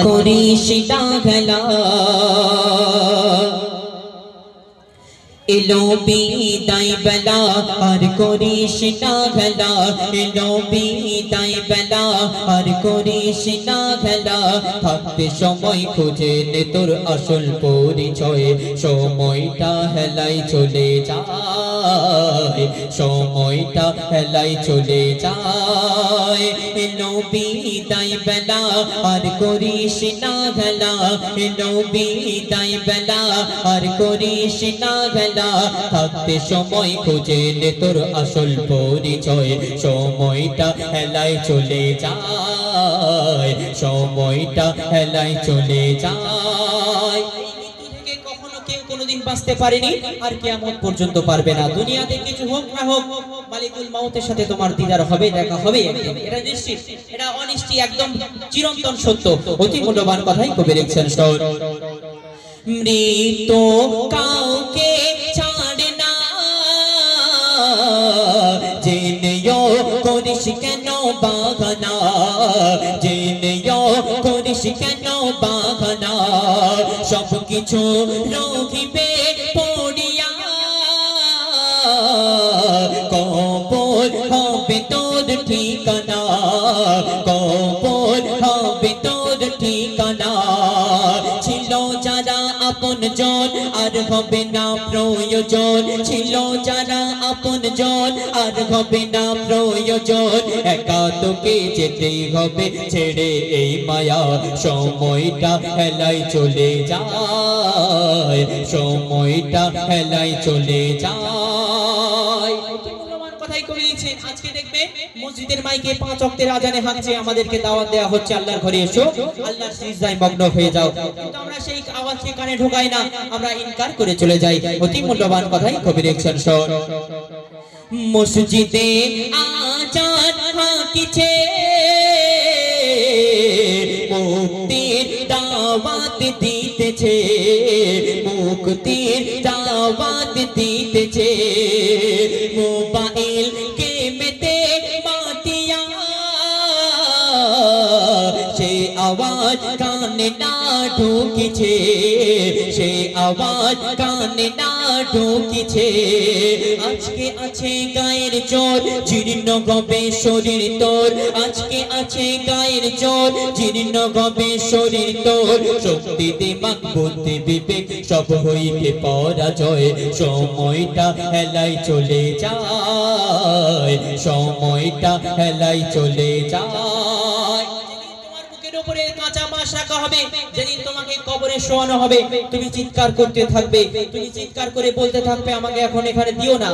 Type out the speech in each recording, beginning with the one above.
করিস ডাঘলা এলো বিদায় বেলা আর করিস ডাঘলা এলো বিদায় বেলা আর করিস ডাঘলা থাকতে সময় খুঁজে নে তোর আসল পরিচয় সময়টা হেলাই চলে যায় সময়টা হেলাই চলে যায় এলো বিদায় বেলা আর করিস ডাঘলা এলো বিদায় বেলা আর করিস ডাঘলা থাকতে সময় খুঁজে নে তোর আসল পরিচয় সময়টা হেলাই চলে যায় সময়টা হেলাই চলে যায় কখনো কেউ কোনোদিন বাঁচতে পারেনি আর কিয়ামত পর্যন্ত পারবে না দুনিয়াতে কিছু হোক না হোক মালিকুল মাউতের সাথে তোমার দিদার হবে দেখা হবে একদিন এটা নিশ্চিত এটা অনিশ্চিত একদম চিরন্তন সত্য অতি মূল্যবান কথাই কবি লিখছেন মৃত্যু কাউকে ছাড়ে না জেনেও করিস কেন বাগানা জেনেও করিস কেন বাগানা সব কিছু রহিবে পড়িয়া কবর হবে তোর ঠিকানা কবর হবে তোর ঠিকানা ছিল যারা আপন জন আর হবে না প্রয়োজন ছিল যারা আপন জন আর হবে না প্রয়োজন একা তোকে যেতেই হবে ছেড়ে এই মায়া সময়টা হেলাই চলে যায় সময়টা হেলাই চলে যায় আজকে দেখবে মসজিদের মাইকে 5 ওয়াক্তের আজানে হাঁকছে আমাদেরকে দাওয়াত দেওয়া হচ্ছে আল্লাহর ঘরে এসো আল্লাহর সিজদায় মগ্ন হয়ে যাও কিন্তু আমরা সেই আওয়াজকে কানে ঢোকাই না আমরা ইনকার করে চলে যাই অতি মূল্যবান কথাই কবি লিখছেন মসজিদে আজান হাঁকিছে মুক্তির দাওয়াত দিতেছে মুক্তির দাওয়াত দিতেছে মোবাইল গেমেতে মাতিয়া সে আওয়াজ কানে না ঢুকিছে সে আওয়াজ কানে না ঢুকিছে আজকে আছে গায়ের জোর জীর্ণ গবে শরীর তোর আজকে আছে গায়ের জোর জীর্ণ গবে শরীর তোর শক্তি দিমাগ বুদ্ধি বিবেক সব হইবে পরাজয় সময়টা হেলাই চলে যায় সময়টা হেলাই চলে যায় উপরে কাঁচা মাছ রাখা হবে যেদিন তোমাকে কবরে শোয়ানো হবে তুমি চিৎকার করতে থাকবে তুমি চিৎকার করে বলতে থাকবে আমাকে এখন এখানে দিও না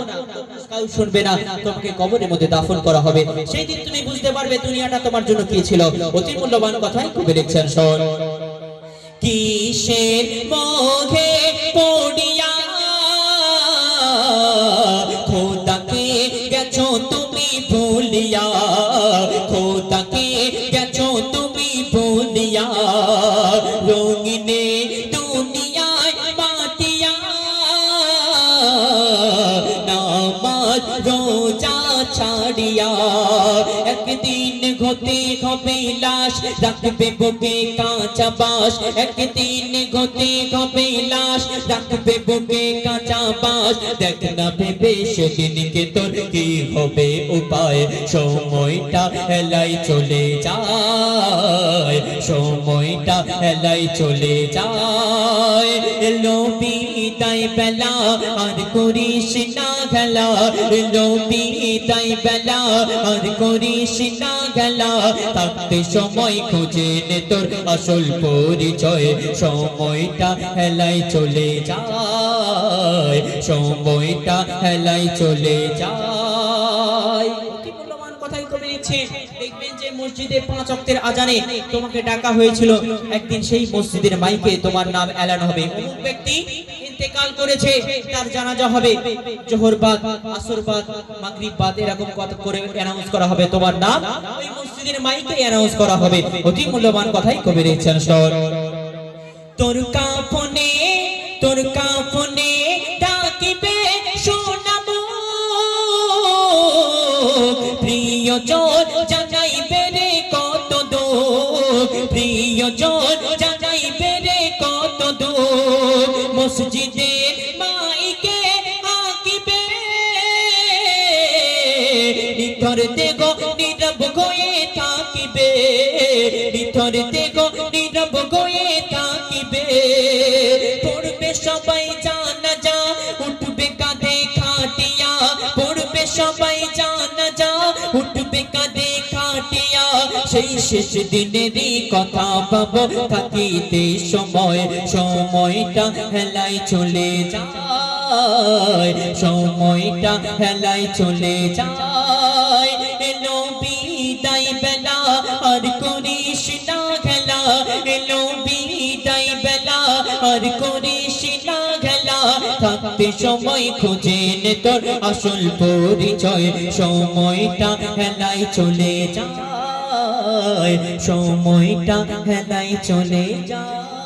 কাউ শুনবে না তোমাকে কবরের মধ্যে দাফন করা হবে সেই দিন তুমি বুঝতে পারবে দুনিয়াটা তোমার জন্য কি ছিল অতি মূল্যবান কথাই কবি লিখছেন কিসের মোহে পড়িয়া খোদাকে গেছো তুমি ভুলিয়া খোদাকে গেছো তুমি ভুলিয়া রঙিনে দুনিয়ায় মাতিয়া নামাজ রোজা ছাড়িয়া একদিন ঘটে হবে লাশ রাখবে বুকে কাঁচা বাঁশ একদিন ঘটে হবে লাশ রাখবে বুকে কাঁচা বাঁশ দেখ না ভেবে সেদিনকে তোর কি হবে উপায় সময়টা হেলাই চলে যায় সময়টা হেলাই চলে যায় এলো বিদায় বেলা আর করিস না খেলা এলো বিদায় বেলা আর করিস না খেলা থাকতে সময় খুঁজে নে তোর আসল পরিচয় সময়টা হেলাই চলে যায় সময়টা হেলাই চলে যায় দেখবেন যে মসজিদে 5 ওয়াক্তের আজানে তোমাকে ডাকা হয়েছিল একদিন সেই মসজিদের মাইকে তোমার নাম এলান হবে অমুক ব্যক্তি ইন্তেকাল করেছে তার জানাজা হবে জোহর বাদ আসর বাদ মাগরিব বাদ এরকম কত করে অ্যানাউন্স করা হবে তোমার নাম ওই মসজিদের মাইকে অ্যানাউন্স করা হবে অতি মূল্যবান কথাই কবি লিখছেন তোর কাফনে ডাকিবে শোনাবো প্রিয় জন জানাইবে রে কত দুঃখ প্রিয় প্রিয়জন জানাই বেরে কত দূর মসজিদে মাইকে আকিবে নিথরতে গো নীরব হয়ে থাকিবে নিথরতে গো নীরব হয়ে থাকিবে পড়বে সবাই জানাজা উঠবে কাঁধে খাটিয়া পড়বে সবাই জানাজা উঠবে কাঁধে খাটিয়া সেই শেষ দিনেরই কথা পাবো থাকিতে সময় সময়টা হেলাই চলে যায় সময়টা হেলাই চলে যায় এলো বিদায় বেলা আর করিস না খেলা এলো বিদায় বেলা আর করিস না খেলা থাকতে সময় খুঁজে নে তোর আসল পরিচয় সময়টা হেলাই চলে যায় সময়টা হেলাই চলে যায়।